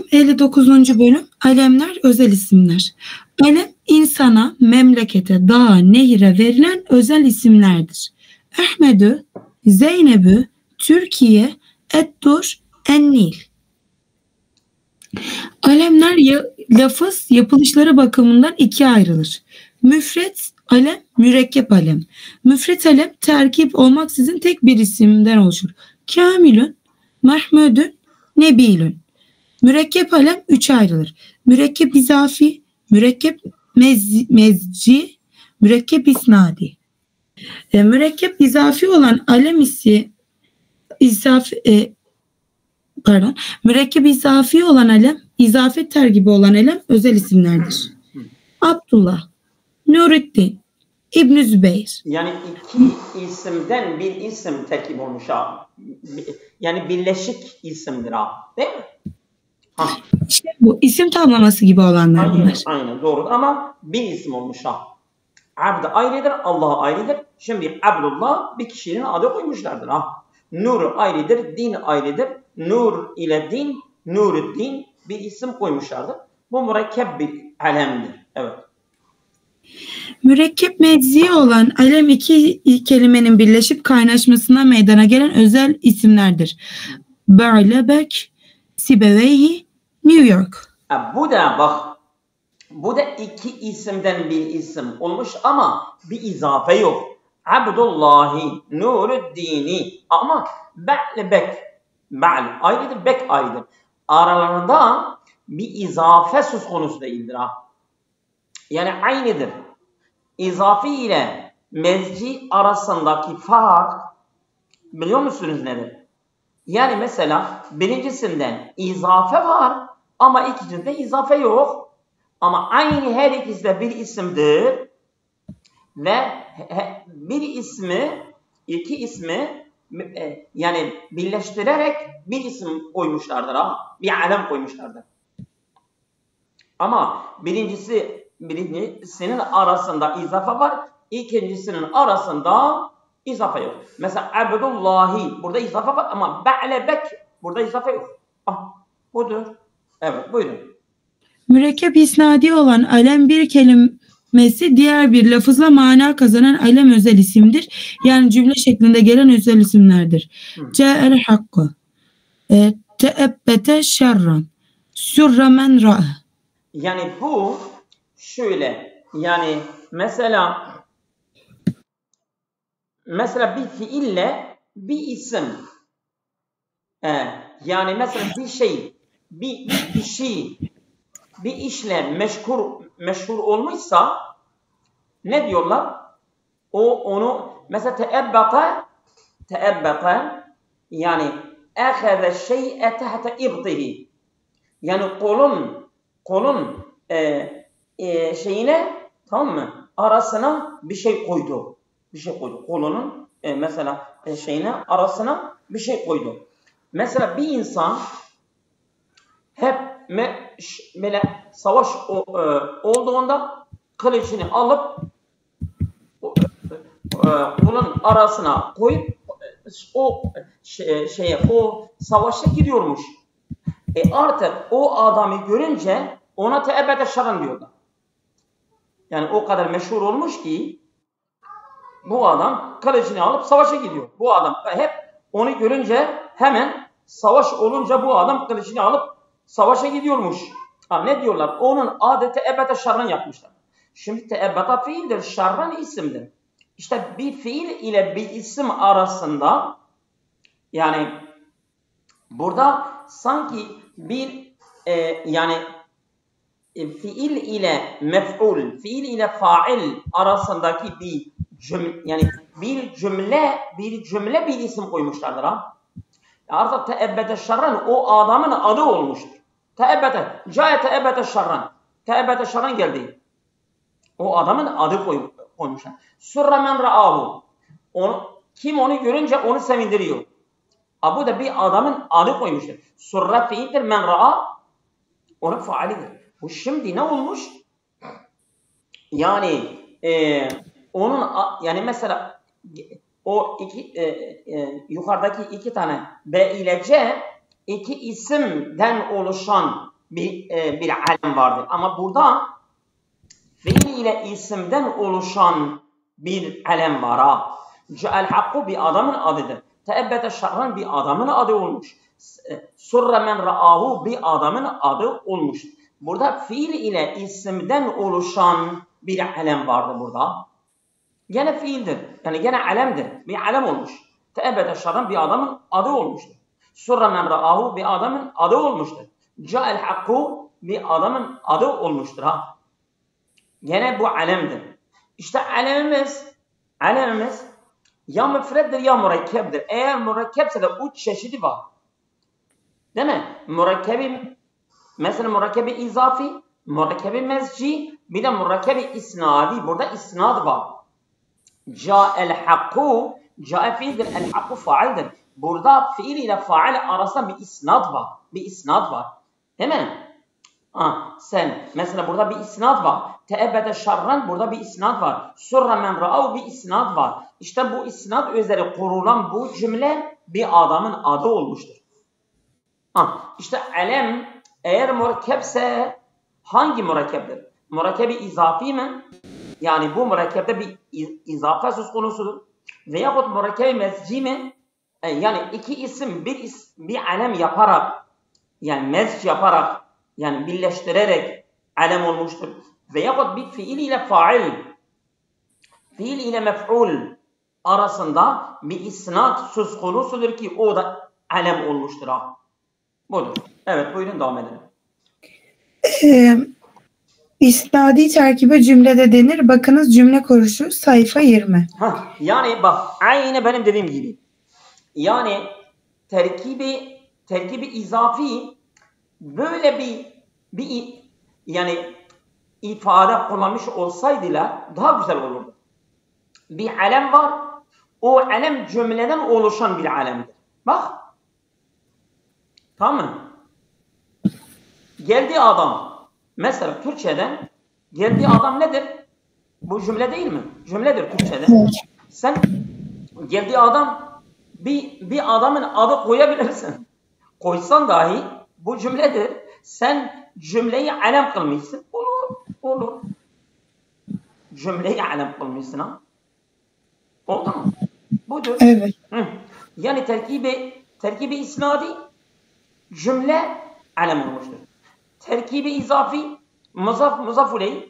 59. bölüm Alemler, özel isimler. Alem, insana, memlekete, dağa, nehire verilen özel isimlerdir. Ahmedü, Zeynep'ü, Türkiye, Eddur, Ennil. Alemler lafız yapılışları bakımından ikiye ayrılır. Müfret alem, mürekkep alem. Müfret alem terkip olmaksızın tek bir isimden oluşur. Kamilün, Mahmudün, Nebilün. Mürekkep alem üçe ayrılır. Mürekkep izafi, mürekkep mezci, mürekkep isnadi. Mürekkep izafi olan alem mürekkep izafi olan alem, izafet terkibi olan alem özel isimlerdir. Abdullah, Nurettin, İbn Zübeyir. Yani iki isimden bir isim terkip olmuş ha. Yani birleşik isimdir ha. Değil mi? Ha. İşte bu isim tamlaması gibi olanlar bunlar. Aynen doğru ama bir isim olmuş ha. Abd ayrıdır, Allah ayrıdır. Şimdi Abdullah bir kişinin adı koymuşlardır ha. Nur ayrıdır, din ayrıdır. Nur ile din, Nuruddin bir isim koymuşlardır. Bu mürekkep bir alemdir. Evet. Mürekkep meczi olan alem iki kelimenin birleşip kaynaşmasından meydana gelen özel isimlerdir. Ba'lebek, Sibeveyhi, New York. Bu da bak, bu da iki isimden bir isim olmuş ama bir izafe yok. Abdullahi, Nuruddini ama Ba'lebek, Ba'l ayrıdır, Bek ayrıdır. Aralarında bir izafe söz konusu değildir ha. Yani aynıdır. İzafi ile mezci arasındaki fark biliyor musunuz nedir? Yani mesela birincisinden izafe var ama ikincisinde izafe yok. Ama aynı her ikisi de bir isimdir. Ve bir ismi, iki ismi yani birleştirerek bir isim koymuşlardır ha. Bir alem koymuşlardır. Ama birincisinin arasında izafe var, ikincisinin arasında izafe yok. Mesela Abdullahi burada izafe var ama Ba'lebek burada izafe yok. Budur. Evet, buyurun. Mürekkep isnadi olan alem bir kelimesi diğer bir lafızla mana kazanan alem özel isimdir. Yani cümle şeklinde gelen özel isimlerdir. Ca'el hakkı, teebbete şerran, sürre men ra'e. Yani bu şöyle, yani mesela bir fiille bir isim, yani mesela bir şey, bir işi, bir işle meşhur olmuşsa ne diyorlar? Onu mesela teebbata yani ehâze şey'e tehte ibtihi, yani kolun şeyine, tamam mı? Arasına bir şey koydu. Kolunun mesela şeyine arasına bir şey koydu. Mesela bir insan hep böyle savaş olduğunda kılıcını alıp kolun arasına koyup o savaşa gidiyormuş. Artık o adamı görünce ona teebbete şerran diyorlar. Yani o kadar meşhur olmuş ki bu adam kılıcını alıp savaşa gidiyor. Bu adam hep onu görünce hemen savaş olunca bu adam kılıcını alıp savaşa gidiyormuş. Ne diyorlar? Onun adı teebbete şerran yapmışlar. Şimdi teebbete fiildir, şerran isimdir. İşte bir fiil ile bir isim arasında yani burada sanki bir yani fiil ile mef'ul, fiil ile fail arasındaki bir cümle, yani bir cümle bir isim koymuşlardır ha. Artık teebbete şerran o adamın adı olmuştur. Teebbete şerran. Teebbete şerran geldi. O adamın adı koymuşlar. Sürre men ra'ahu. Kim onu görünce onu sevindiriyor. Bu da bir adamın adı koymuştur. Sürre fiildir, men ra'a onun faalidir. Bu şimdi ne olmuş? Yani onun yani mesela o yukarıdaki iki tane B ile C iki isimden oluşan bir alem vardır. Ama burada fiil ile isimden oluşan bir alem var ha. Ca'el hakku bir adamın adıdır. Teebbete şerran bir adamın adı olmuş. Surre men ra'ahu bir adamın adı olmuş. Burada fiil ile isimden oluşan bir alem vardı burada. Gene fiildir. Yani gene alemdir. Bir alem olmuş. Teebbete şerran bir adamın adı olmuştur. Surre men ra'ahu bir adamın adı olmuştur. Ca'el hakku bir adamın adı olmuştur ha. Gene bu alemdir. İşte alemimiz ya müfreddir ya mürekkeptir. Eğer mürekkepse de üç çeşidi var. Değil mi? Mesela mürekkebi izafi, mürekkebi mezci, bir de mürekkebi isnadi. Burada isnad var. Ca'el hakku, ca'a fiildir, el hakku faildir. Burada fiil ile fail arasında bir isnad var. Değil mi? Sen mesela burada bir isnad var. Teebbete şerran burada bir isnad var. Surre men ra'av bir isnad var. İşte bu isnad üzeri kurulan bu cümle bir adamın adı olmuştur. İşte alem eğer mürekkepse hangi mürekkeptir? Mürekkebi izafi mi? Yani bu mürekkepte bir izafe söz konusudur. Veyahut mürekkebi mezci mi? Yani iki isim bir alem yaparak yani mezc yaparak yani birleştirerek alem olmuştur. Veyahut bir fiil ile fail, fiil ile mef'ul arasında bir isnad söz konusudur ki o da alem olmuştur. Budur. Evet buyurun devam edelim. İsnadi terkibe cümlede denir. Bakınız cümle kuruluşu sayfa 20. Yani bak aynı benim dediğim gibi. Yani terkibi izafi böyle bir yani ifade kullanmış olsaydılar daha güzel olurdu. Bir alem var. O alem cümleden oluşan bir alemdir. Bak. Tamam mı? Geldiği adam. Mesela Türkçeden geldiği adam nedir? Bu cümle değil mi? Cümledir Türkçede. Sen geldiği adam bir adamın adı koyabilirsin. Koysan dahi bu cümledir. Sen cümleyi alem kılmışsın. Olur. Cümleyi alem kılmışsın ha. Oldu mu? Budur. Evet. Yani terkibi isnadi cümle alem olmuştur. Terkibi izafi muzaf ileyh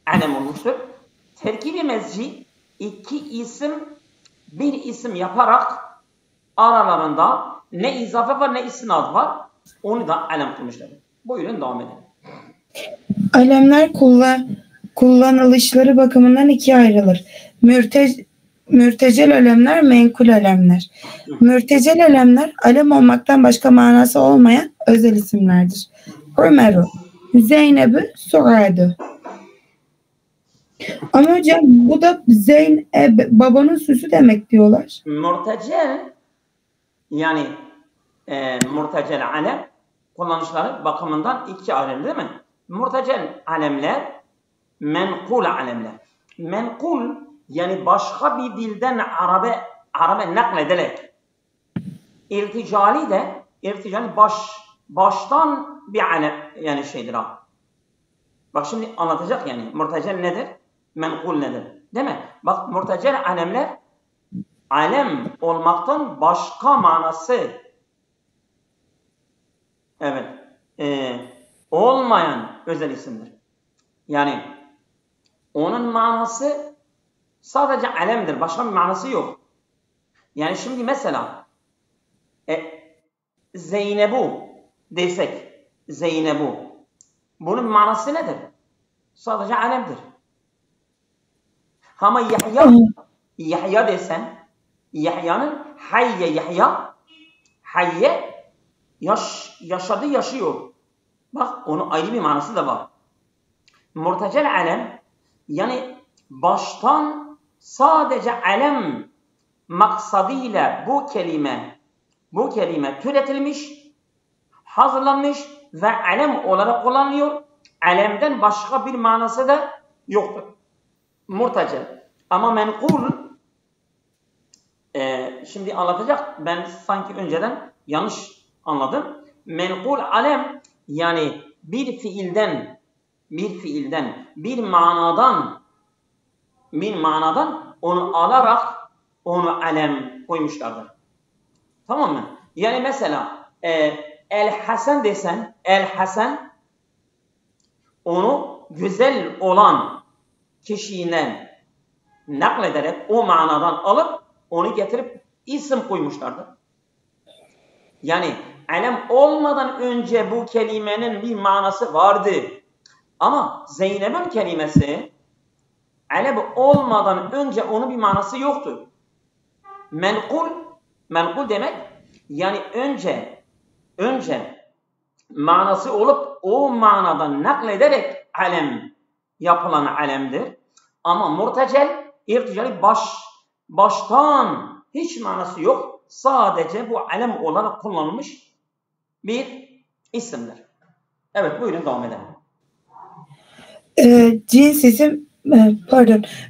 alem olmuştur. Terkibi mezci bir isim yaparak aralarında ne izafe var ne isnad var. Onu da alem kılmışlar. Buyurun devam edelim. Alemler kullanılışları bakımından ikiye ayrılır. Mürtecel alemler, menkul alemler. Mürtecel alemler alem olmaktan başka manası olmayan özel isimlerdir. Ömer'u, Zeynep'ü, Suad'ı. Ama hocam bu da Zeynep babanın süsü demek diyorlar. Mürtecel yani mürtecel alem kullanışları bakımından iki ayrılır değil mi? Mürtecel alemler, menkul alemler. Menkul yani başka bir dilden Arap'a naklederek. İrticali baştan bir alem yani şeydir ha. Bak şimdi anlatacak yani. Mürtecel nedir? Menkul nedir? Değil mi? Bak mürtecel alemler alem olmaktan başka manası olmayan özel isimdir. Yani onun manası sadece alemdir. Başka bir manası yok. Yani şimdi mesela Zeynep'u desek Zeynep'u bunun manası nedir? Sadece alemdir. Ama Yahya desen Yahya'nın Hayye yaşadı yaşıyor. Bak onun ayrı bir manası da var. Mürtecel alem yani baştan sadece alem maksadıyla bu kelime türetilmiş, hazırlanmış ve alem olarak kullanılıyor. Alemden başka bir manası da yoktur. Mürtecel. Ama menkul şimdi anlatacak. Ben sanki önceden yanlış anladım. Menkul alem Yani bir fiilden, bir manadan onu alarak onu alem koymuşlardır. Tamam mı? Yani mesela El Hasan desen, El Hasan onu güzel olan kişiyle naklederek o manadan alıp onu getirip isim koymuşlardır. Yani alem olmadan önce bu kelimenin bir manası vardı. Ama Zeynep'in kelimesi alem olmadan önce onun bir manası yoktu. Menkul demek yani önce manası olup o manadan naklederek alem yapılan alemdir. Ama murtecel, irticali baştan hiç manası yok. Sadece bu alem olarak kullanılmış bir isimdir. Evet, buyurun devam edelim. Cins isim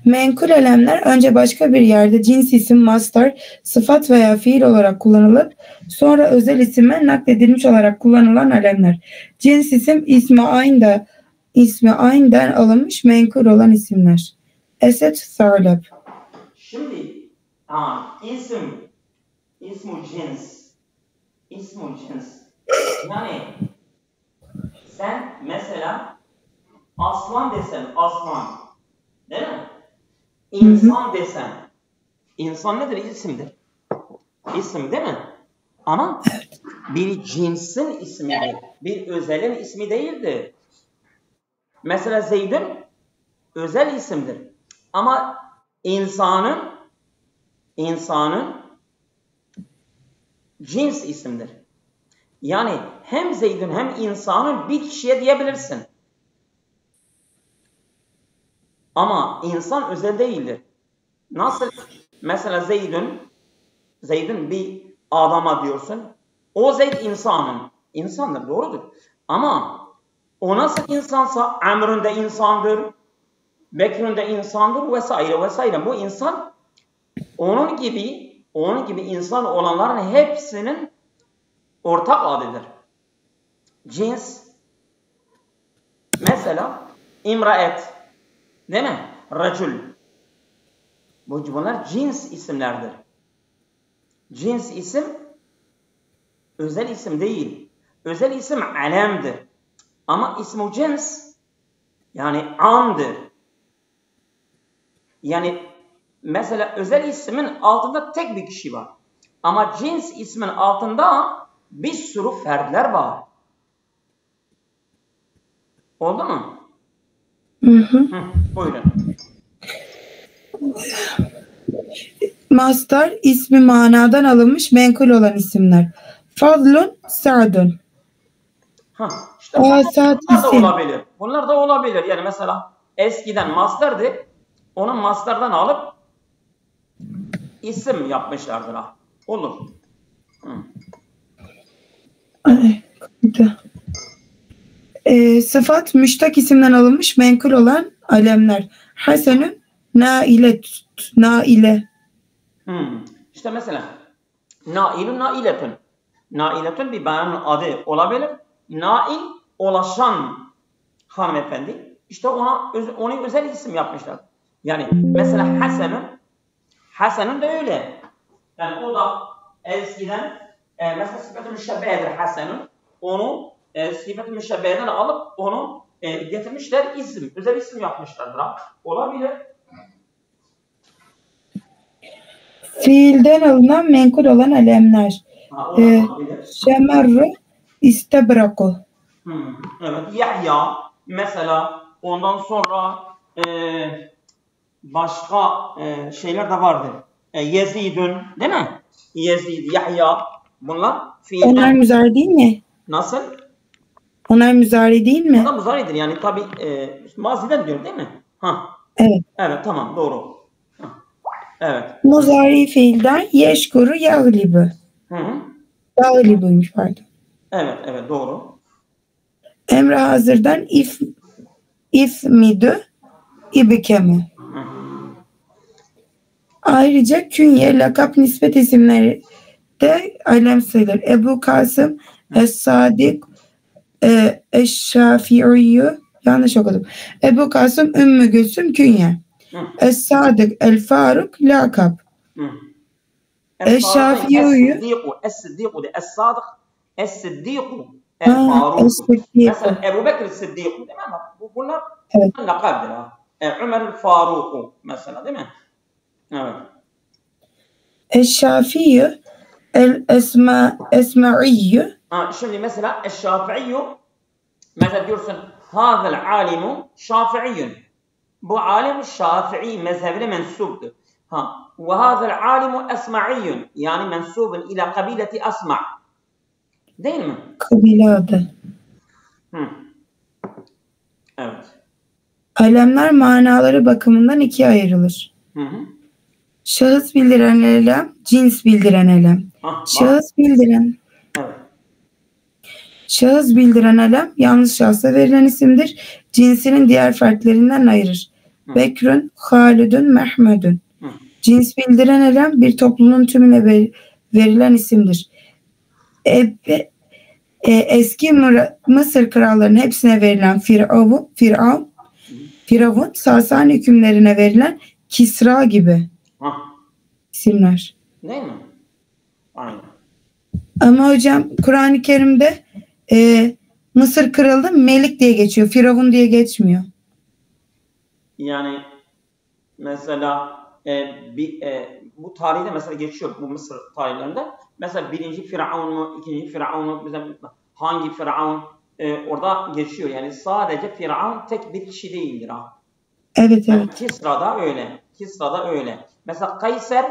menkul elemler önce başka bir yerde cins isim, mastar, sıfat veya fiil olarak kullanılıp sonra özel isime nakledilmiş olarak kullanılan alemler. Cins isim ismi ayn'den alınmış menkul olan isimler. Esed, Sarlab. Şimdi ismu cins. Yani sen mesela aslan desen aslan, değil mi? İnsan desen, insan nedir? İsimdir. İsim değil mi? Ama bir cinsin ismidir. Bir özelin ismi değildir. Mesela Zeyd'in özel isimdir. Ama insanın cins isimdir. Yani hem Zeyd'in hem insanın bir kişiye diyebilirsin. Ama insan özel değildir. Nasıl? Mesela Zeyd'in bir adama diyorsun. O Zeyd insandır, doğrudur. Ama o nasıl insansa Amr'ın da insandır, Bekir'in de insandır vesaire. Bu insan onun gibi insan olanların hepsinin ortak adıdır. Cins mesela imraet, değil mi? Racul. Bunlar cins isimlerdir. Cins isim özel isim değil. Özel isim alemdir. Ama ismu cins yani amdır. Yani mesela özel ismin altında tek bir kişi var. Ama cins ismin altında bir sürü fertler var. Oldu mu? Buyurun. Mastar ismi manadan alınmış menkul olan isimler. Fadlun, Sa'dun. İşte bunlar da olabilir. Yani mesela eskiden mastardı. Onun mastardan alıp isim yapmışlardır. Olur. Sıfat müştak isimden alınmış menkul olan alemler. Hasenün, naile. İşte mesela nailun, nailetun. Nailetun bir bayanın adı olabilir. Nail ulaşan hanımefendi. İşte onu özel isim yapmışlar. Yani mesela Hasan'ın da öyle. Yani o da eskiden mesela sıfat-ı müşebbehedir Hasan'ın. Onu sıfat-ı müşebbeheden alıp onu getirmişler isim. Özel isim yapmışlardır. Olabilir. Fiilden alınan menkul olan alemler. Şemerru, istebraku. Evet. Yahya mesela ondan sonra başka şeyler de vardır. Yezidun, değil mi? Yezid, Yahya. Bunlar fiilden. Onlar müzari değil mi? Nasıl? Onlar müzari değil mi? Onlar müzaridir. Yani tabi maziden diyor değil mi? Evet. Evet, tamam, doğru. Evet. Muzari fiilden yeşkuru yaglibu. Yaglibuymuş pardon. Evet, doğru. Emre hazırdan ifmidu ibikemu. Ayrıca künye, lakap, nispet isimleri de alem sayılır. Ebu Kasım, Es-Sadik, Eşşafi'yü yanlış okudum. Ebu Kasım Ümmü Gülsüm künye. Es-Sadık El-Faruk lakab. Eşşafi'yü Es-Sıddıku de Es-Sadık Es-Sıddıku El-Faruk. Mesela Ebu Bekir Sıddıku değil mi? Bunlar lakabdır ha. Ömer El-Faruk mesela değil mi? Evet. Eşşafi'yü El-Esma'iyyü. Şimdi mesela Eşşafi'iyyü mesela diyorsun Hâzel alimu şafi'iyyün. Bu alim Şafii mezhebine mensuptur. Ve hâzel alimu esma'iyyün. Yani mensubun ila kabileti Asma'. Değil mi? Kabile adı. Evet. Alemler manaları bakımından ikiye ayrılır. Şahıs bildiren elem, cins bildiren elem. Şahıs bildiren elem yanlış şahsa verilen isimdir. Cinsinin diğer fertlerinden ayırır. Bekrün, Halidün, Mehmedün. Cins bildiren elem bir topluluğun tümüne verilen isimdir. Eski Mısır krallarının hepsine verilen Firavun, Sasani hükümlerine verilen Kisra gibi isimler. Değil mi? Aynen. Ama hocam Kur'an-ı Kerim'de Mısır kralı Melik diye geçiyor. Firavun diye geçmiyor. Yani mesela bu tarihte mesela geçiyor bu Mısır tarihlerinde. Mesela birinci Firavun mu, ikinci Firavun mu, hangi Firavun orada geçiyor. Yani sadece Firavun tek bir kişi değildir ha. Evet. Yani Kisra'da öyle. Mesela Kayser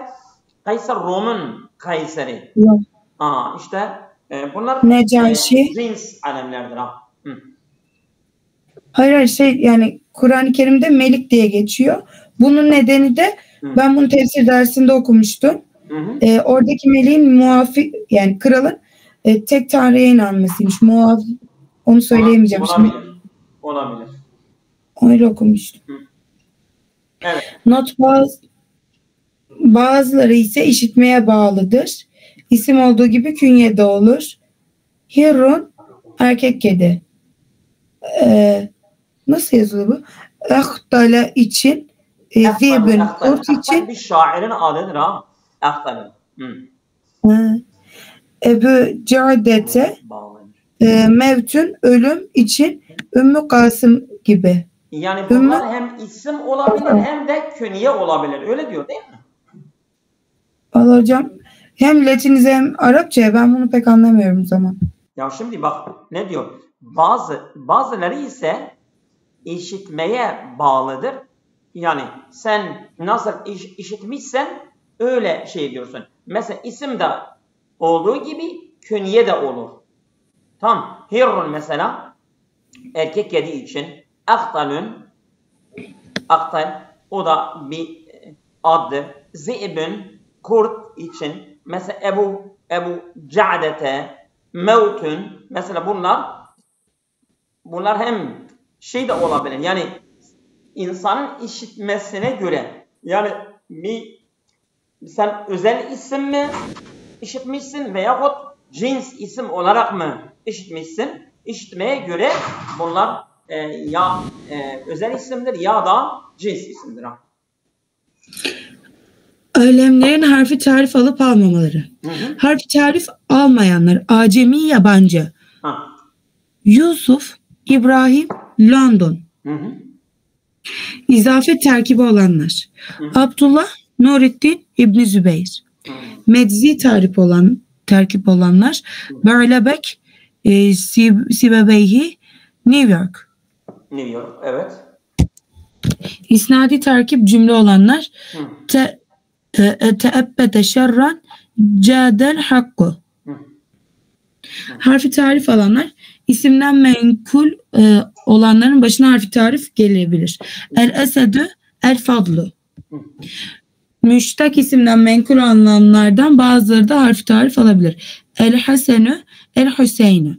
Rom'un Kayseri. İşte bunlar Necaşi. cins alemlerdir ha. Hayır yani Kur'an-ı Kerim'de Melik diye geçiyor. Bunun nedeni de ben bunu tefsir dersinde okumuştum. Oradaki meleğin yani kralın tek tanrıya inanmasıymış. Onu söyleyemeyeceğim şimdi. Olabilir. Öyle okumuştum. Evet. Bazıları ise işitmeye bağlıdır. İsim olduğu gibi künye de olur. Hirun erkek kedi. Nasıl yazılıyor bu? Ehtale için Zibin kurt için bir şairin adıdır ha. Ehtale. Ebu Cadete mevtün ölüm için Ümmü Kasım gibi. Yani bunlar hem isim olabilir hem de künye olabilir. Öyle diyor değil mi? Vallahi hocam hem Latinize hem Arapça ben bunu pek anlamıyorum o zaman. Ya şimdi bak ne diyor? Bazıları ise işitmeye bağlıdır. Yani sen nasıl işitmişsen öyle şey diyorsun. Mesela isim de olduğu gibi künye de olur. Tamam. Hirrun mesela erkek kedi için Aktal o da bir addır. Zibün kurt için mesela Ebu Cadete Mevtün mesela bunlar hem şey de olabilir. Yani insanın işitmesine göre yani sen özel isim mi işitmişsin veyahut cins isim olarak mı işitmişsin? İşitmeye göre bunlar ya özel isimdir ya da cins isimdir. Alemlerin harfi tarif alıp almamaları. Harfi tarif almayanlar acemi yabancı. Yusuf, İbrahim, London. İzafet terkibi olanlar. Abdullah, Nurettin, İbni Zübeyir. Meczi terkip olanlar. Berlebek, Sibebeyhi, New York. Evet. İsnadi terkip cümle olanlar. Teebbete şerran, cadel hakkı. Harfi tarif alanlar. İsimden menkul olanların başına harfi tarif gelebilir. El-Esedü, El-Fadlu. Müştak isimden menkul olanlardan bazıları da harfi tarif alabilir. El-Hasenü, El-Hüseyinü.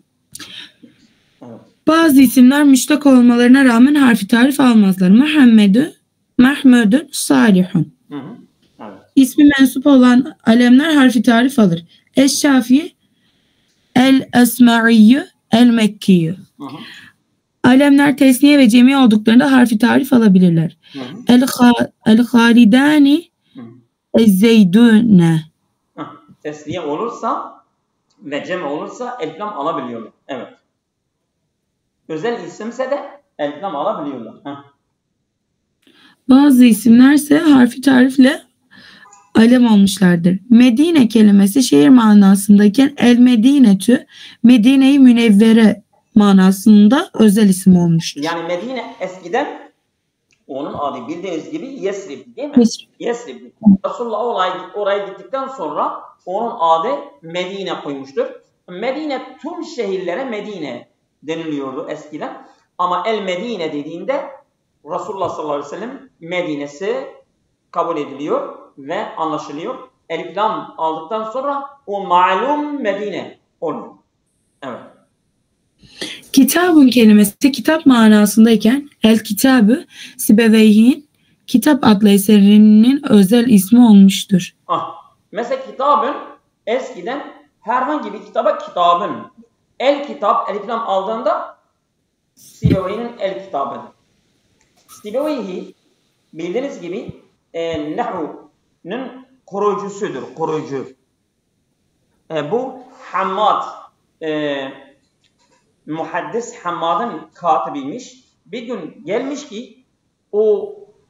Bazı isimler müştak olmalarına rağmen harfi tarif almazlar. Mahmudun, Salihun. İsmi mensup olan alemler harfi tarif alır. Eşşafi, El-Esma'iyyü, El-Mekkiyyü. Hı hı. Alemler tesniye ve cemi olduklarında harfi tarif alabilirler. Hı hı. El-Halidani Hı. Ez-Zeydune. Tesniye olursa ve cem olursa elflam alabiliyorlar. Evet. Özel isimse de elflam alabiliyorlar. Heh. Bazı isimlerse harfi tarifle alem olmuşlardır. Medine kelimesi şehir manasındayken El-Medinetü, Medine-i Münevvere manasında özel isim olmuştur. Yani Medine eskiden onun adı bildiğiniz gibi Yesrib değil mi? Yesrib. Yesrib. Resulullah oraya gittikten sonra onun adı Medine koymuştur. Medine tüm şehirlere Medine deniliyordu eskiden. Ama El Medine dediğinde Resulullah sallallahu aleyhi ve sellem Medine'si kabul ediliyor ve anlaşılıyor. Elif lam aldıktan sonra o malum Medine oluyor. Evet. Kitabın kelimesi kitap manasındayken El Kitabı Sibeveyh'in kitap adlı eserinin özel ismi olmuştur. Mesela kitabın eskiden herhangi bir kitaba kitabın. El kitap, elif lam aldığında Sibeveyh'in el kitabıdır. Sibeveyhi bildiğiniz gibi Nahv'nın koruyucusudur, koruyucu. Bu Hammad, muhaddis Hammad'ın katibiymiş. Bir gün gelmiş ki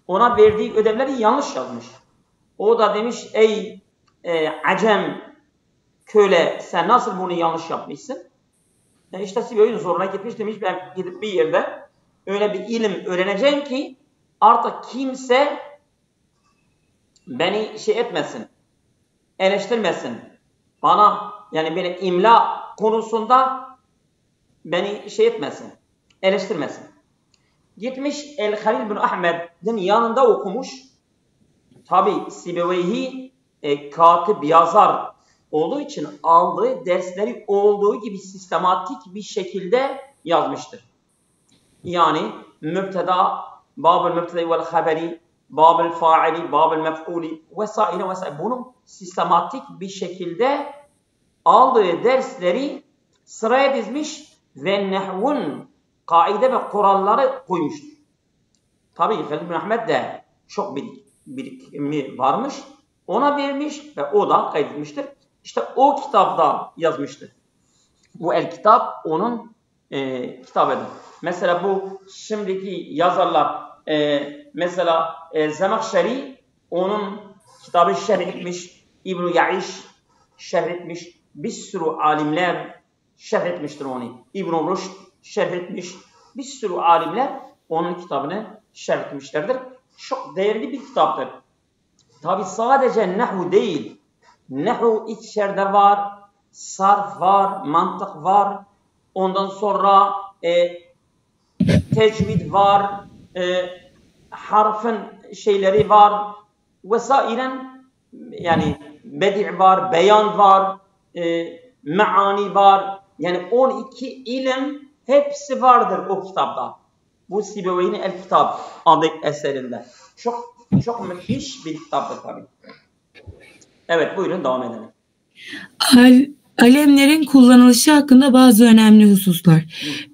ona verdiği ödevleri yanlış yazmış. O da demiş ey Acem köle sen nasıl bunu yanlış yapmışsın? İşte Sibeveyh'in zoruna gitmiş demiş ben gidip bir yerde öyle bir ilim öğreneceğim ki artık kimse beni etmesin, eleştirmesin. Bana yani beni imla konusunda beni etmesin, eleştirmesin. Gitmiş El-Halil bin Ahmed'in yanında okumuş. Tabi Sibeveyhi katip yazar olduğu için aldığı dersleri olduğu gibi sistematik bir şekilde yazmıştır. Yani mübteda, babel mübteda vel haberi, babel faili, babel mef'uli vesaire vesaire. Bunu sistematik bir şekilde aldığı dersleri sıraya dizmiş ve nehvun kaide ve kuralları koymuştur. Tabii Halil bin Ahmed de çok birikimi varmış. Ona vermiş ve o da kaydetmiştir. İşte o kitapta yazmıştır. Bu el kitap onun kitabıdır. Mesela bu şimdiki yazarlar mesela Zemahşeri onun kitabı şerh etmiş. İbn-i Ya'iş şerh etmiş. Bir sürü alimler şerh etmiştir onu. İbn-i Rüşd şerh etmiş. Bir sürü alimler onun kitabını şerh etmişlerdir. Çok değerli bir kitaptır. Tabi sadece nahvu değil. Nahvu içeride var. Sarf var. Mantık var. Ondan sonra tecvid var. Harfın şeyleri var. Vesairen yani bedi' var. Beyan var. Maani var. Yani 12 ilim hepsi vardır o kitapta. Bu Sibeveyh'in El Kitab adlı eserinde. Çok müthiş bir kitaptır tabii. Evet buyurun devam edelim. Alemlerin kullanılışı hakkında bazı önemli hususlar.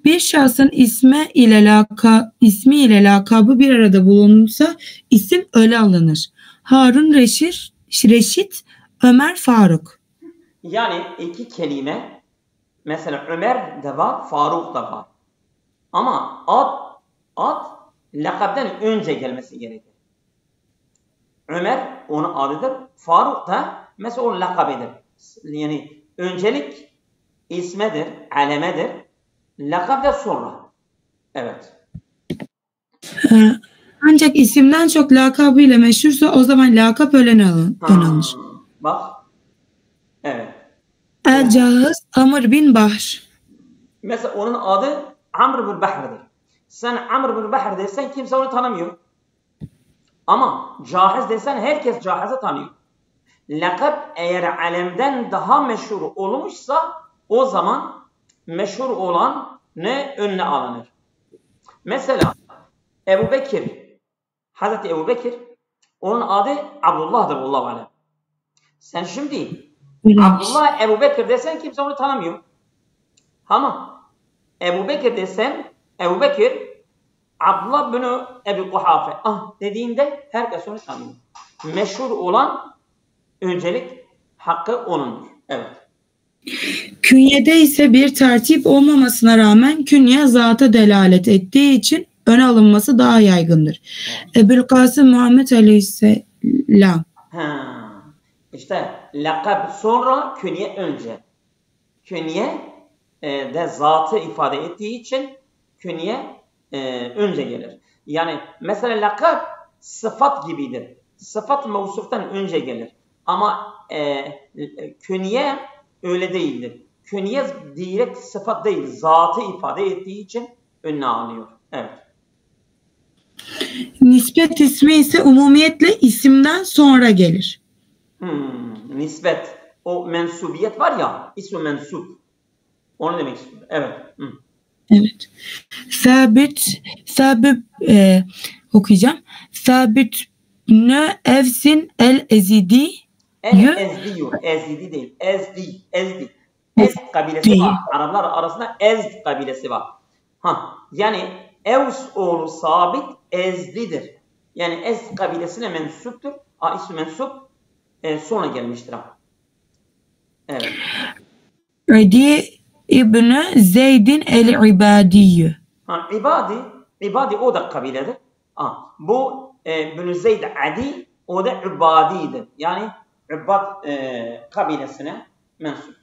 Bir şahsın ismi ile lakabı bir arada bulunursa isim öyle alınır. Harun Reşit, Ömer Faruk. Yani iki kelime mesela Ömer de var, Faruk da var. Ama ad lakabdan önce gelmesi gerekir. Ömer onun adıdır. Faruk da mesela onun lakabidir. Yani öncelik ismedir, alemedir. Lakab da sonra. Evet. Ancak isimden çok lakabıyla meşhursa o zaman lakap öne alınır. Bak. Evet. El-Cahiz Amr bin Bahr. Mesela onun adı Amr bin Bahr'dir. Sen Amr bin Bahr desen kimse onu tanımıyor. Ama Cahiz desen herkes Cahiz'i tanıyor. Lakab eğer alemden daha meşhur olmuşsa o zaman meşhur olan ne önüne alınır. Mesela Ebu Bekir, Hazreti Ebu Bekir onun adı Abdullah'dır Allahu alem. Sen şimdi Abdullah Ebu Bekir desen kimse onu tanımıyor. Ama Ebu Bekir desem, Ebu Bekir Abdullah bin Ebi Kuhafe dediğinde herkes onu tanıyor. Meşhur olan öncelik hakkı onundur. Evet. Künyede ise bir tertip olmamasına rağmen künye zata delalet ettiği için öne alınması daha yaygındır. Ebu'l-Kasım Muhammed Aleyhisselam. İşte lakab sonra, künye önce. Künye de zatı ifade ettiği için künye önce gelir. Yani mesela lakab sıfat gibidir. Sıfat mevsuftan önce gelir. Ama künye öyle değildir. Künye direkt sıfat değil, zatı ifade ettiği için önüne alıyor. Evet. Nispet ismi ise umumiyetle isimden sonra gelir. Nispet. O mensubiyet var ya, ismi mensup. Onu demek istiyorum. Evet. Evet. Sabit okuyacağım. Sabit ne Evsin el-Ezidi. Ezdi değil. Ezdi. Ez kabilesi var. Araplar arasında Ez kabilesi var. Yani Evs oğlu Sabit Ezdi'dir. Yani Ez kabilesine mensuptur. İsmi mensup sonra gelmiştir. Evet. Adi İbni Zeydin el-İbadiyyü. İbadi o da kabiledir. Bu İbni Zeyd Adi, o da İbadi'dir. Yani İbad kabilesine mensuptur.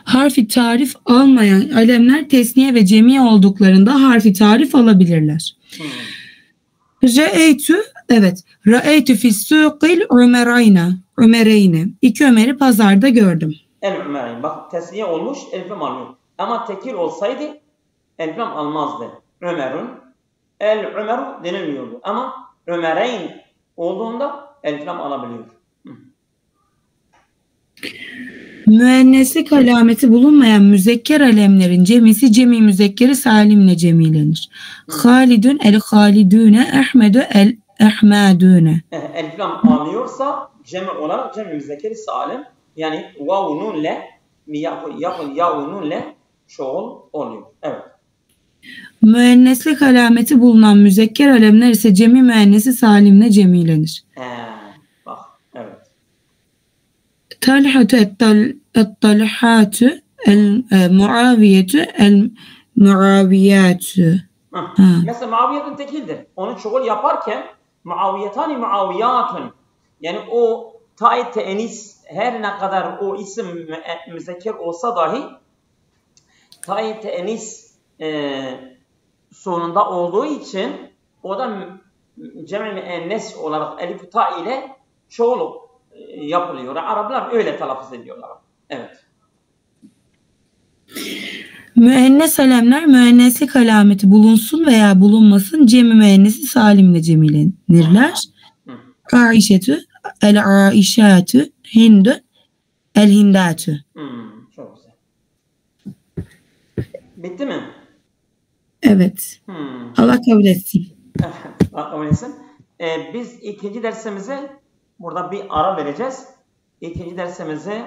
Harfi tarif almayan alemler tesniye ve cemi olduklarında harfi tarif alabilirler. Ra'eytü fis-suqil Ömereyne. 2 Ömer'i pazarda gördüm. El-Ömereyn. Bak tesniye olmuş, elflam alıyor. Ama tekil olsaydı elflam almazdı. Ömerun, el-Ömeru denilmiyordu. Ama Ömereyn olduğunda elflam alabiliyor. Müenneslik alameti bulunmayan müzekker alemlerin cemisi cemi müzekkeri salimle cemilenir. Halidun el-Halidune, Ahmedu el-Ahmadune. Elflam alıyorsa cemi olarak cemi müzekkeri salim, yani vavununle yavununle çoğul oluyor. Evet. Müenneslik alameti bulunan müzekker alemler ise cemi müennesi salimle cemilenir. Bak, evet. Talhatu et-talhatu el-muaviyetü el-muaviyatü. Mesela muaviyetün tekildir. Onu çoğul yaparken muaviyetani muaviyatun. Yani o ta'it enis her ne kadar o isim müzekker olsa dahi ta'it enis sonunda olduğu için o da cem-i müennes olarak elif ta ile çoğul yapılıyor. Araplar öyle telaffuz ediyorlar. Evet. Müennes alemler müenneslik alameti bulunsun veya bulunmasın cemi müennesi salimle cemilenirler. Aişetü el-aişatü hindu el-hindatü. Çok güzel. Bitti mi? Evet. Allah kabul etsin. Allah kabul etsin. Biz ikinci dersimize burada bir ara vereceğiz. İkinci dersimizi